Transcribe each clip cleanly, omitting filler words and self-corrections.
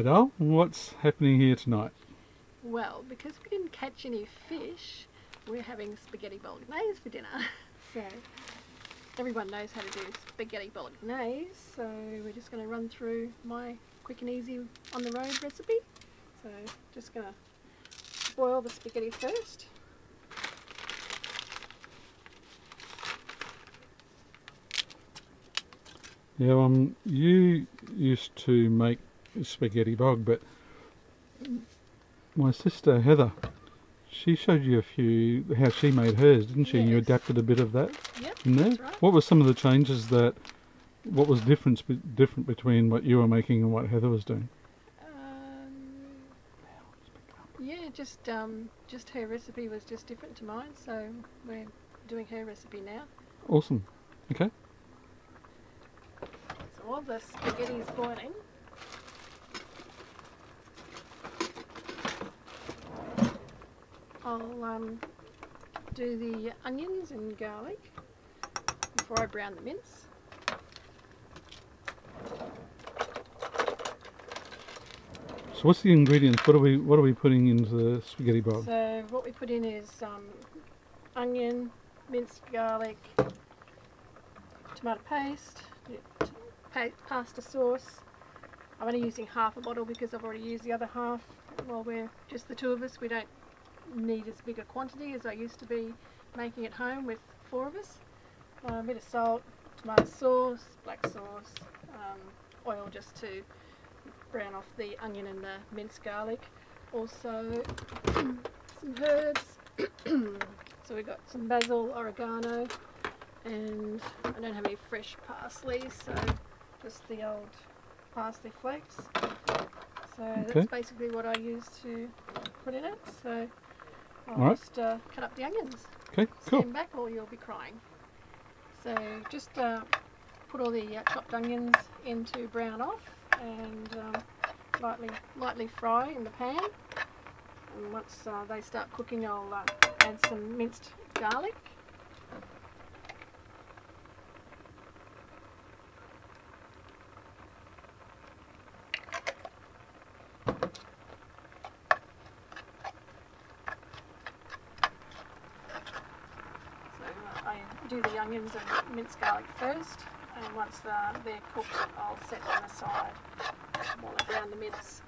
Adele, what's happening here tonight? Well, because we didn't catch any fish, we're having spaghetti bolognese for dinner. So everyone knows how to do spaghetti bolognese, so we're just going to run through my quick and easy on the road recipe. So just going to boil the spaghetti first. Yeah, you used to make spaghetti bog, but my sister Heather, she showed you how she made hers, didn't she? Yes. And you adapted a bit of that in there. That's right. What were some of the changes what was different between what you were making and what Heather was doing? Yeah, just her recipe was just different to mine, so we're doing her recipe now. Awesome. Okay. So while the spaghetti is boiling, I'll do the onions and garlic before I brown the mince. So what's the ingredients? What are we putting into the spaghetti bog? So what we put in is onion, minced garlic, tomato paste, pasta sauce. I'm only using half a bottle because I've already used the other half. While we're just the two of us, we don't need as big a quantity as I used to be making at home with 4 of us. A bit of salt, tomato sauce, black sauce, oil just to brown off the onion and the minced garlic. Also some herbs. So we've got some basil, oregano, and I don't have any fresh parsley, so just the old parsley flakes. So that's basically what I use to put in it. So I'll just cut up the onions. Okay, cool. Stand back or you'll be crying. So just put all the chopped onions in to brown off and lightly fry in the pan. And once they start cooking, I'll add some minced garlic. I do the onions and minced garlic first, and once they're cooked, I'll set them aside while I brown the mince.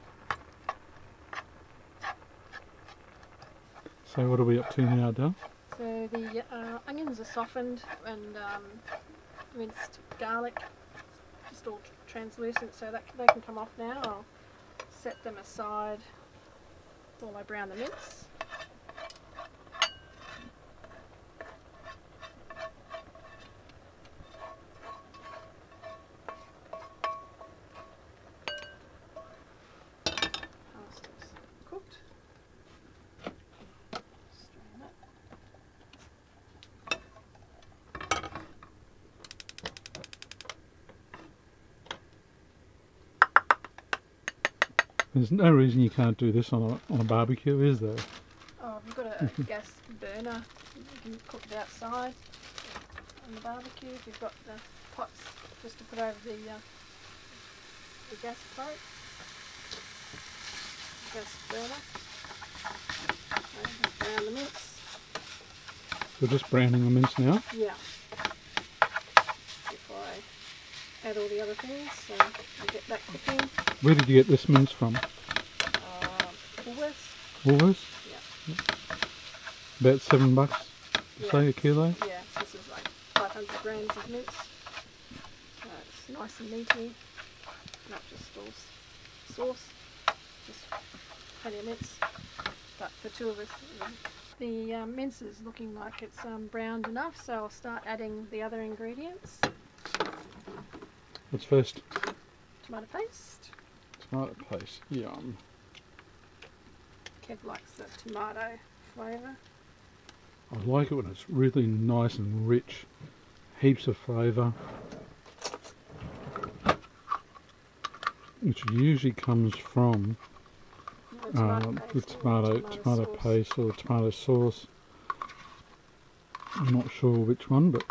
So what are we up to now, Adele? So the onions are softened and minced garlic just all translucent, so that they can come off now. I'll set them aside while I brown the mince. Pasta's cooked. Strain it. There's no reason you can't do this on a barbecue, is there? Oh, if you've got a gas burner, you can cook it outside on the barbecue. If you've got the pots just to put over the gas plate, gas burner. And brown the mince. We're just browning the mince now? Yeah. Before I add all the other things, so I'll get that cooking. Where did you get this mince from? Woolworths. Woolworths? Yeah. About $7, say, a kilo? Yeah, this is like 500 grams of mince. It's nice and meaty, not just all sauce, just plenty of mince. But for 2 of us, the mince is looking like it's browned enough, so I'll start adding the other ingredients. What's first? Tomato paste. Tomato paste, yum. Kev likes the tomato flavour. I like it when it's really nice and rich. Heaps of flavour. Which usually comes from the tomato paste or tomato sauce. I'm not sure which one, but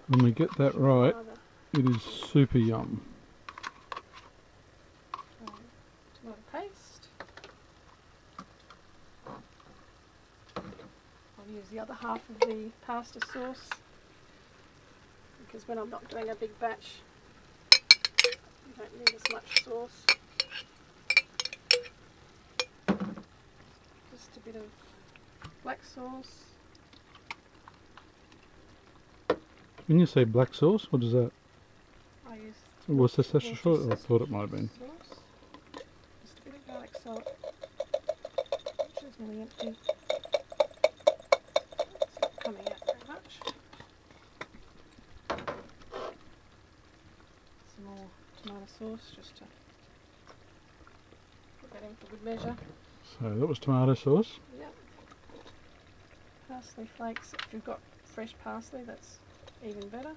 when we get that right, it is super yum. use the other half of the pasta sauce because when I'm not doing a big batch, you don't need as much sauce. Just a bit of black sauce. When you say black sauce, what is that? I use Was this extra short? I thought it might have been. sauce. Just a bit of garlic salt, which is really empty. It's not coming out very much. Some more tomato sauce just to put that in for good measure. So that was tomato sauce. Yep. Parsley flakes. If you've got fresh parsley, that's even better.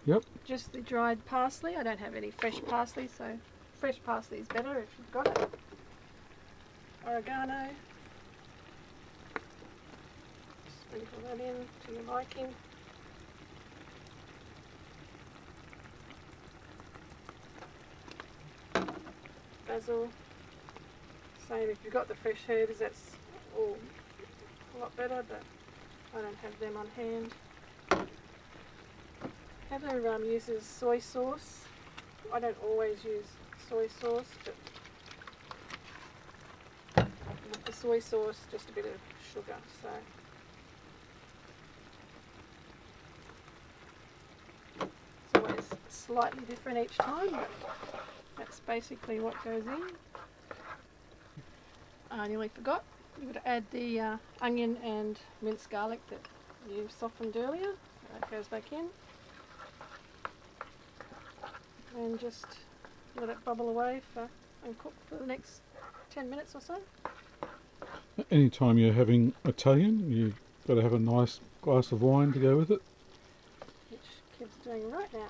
Yep. Just the dried parsley. I don't have any fresh parsley, so fresh parsley is better if you've got it. Oregano. Sprinkle that in to your liking. Basil. Same if you've got the fresh herbs, that's all a lot better, but I don't have them on hand. Heather uses soy sauce. I don't always use soy sauce, but with the soy sauce, just a bit of sugar. So it's always slightly different each time, but that's basically what goes in. I nearly forgot. You've got to add the onion and minced garlic that you softened earlier. That goes back in. And just let it bubble away and cook for the next 10 minutes or so. Anytime you're having Italian, you've got to have a nice glass of wine to go with it. Which Kev's doing right now.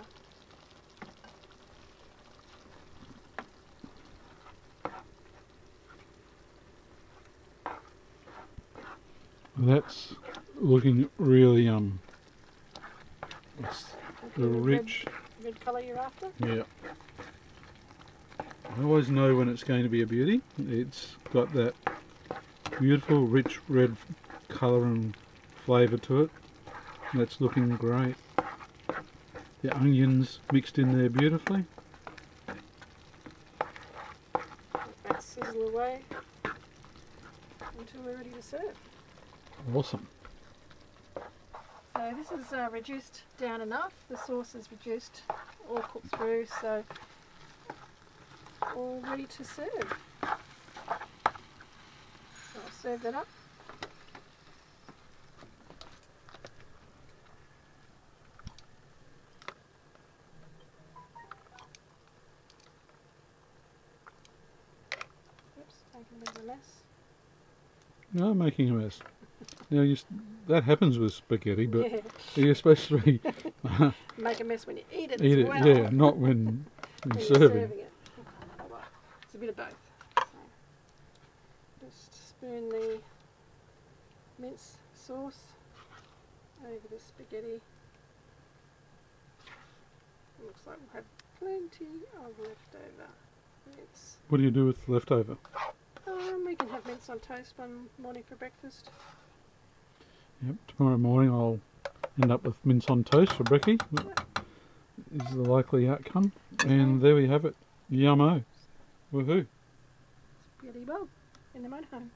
That's looking really it's the The rich. red colour you're after? Yeah. I always know when it's going to be a beauty. It's got that beautiful rich red colour and flavour to it. That's looking great. The onions mixed in there beautifully. Let that sizzle away until we're ready to serve. Awesome. So this is reduced down enough. The sauce is reduced, all cooked through, so all ready to serve. So I'll serve that up. Oops, making a bit of a mess. No, making a mess. Now that happens with spaghetti, but Yeah. you're supposed to be Make a mess when you eat it eat as it, well. yeah, not when When you're you're serving. it. Well, it's a bit of both. So just spoon the mince sauce over the spaghetti. Looks like we'll have plenty of leftover mince. What do you do with leftover? We can have mince on toast one morning for breakfast. Yep, tomorrow morning I'll end up with mince on toast for brekkie. Is the likely outcome. And there we have it. Yummo. Woohoo. Spaghetti Bob in the motorhome.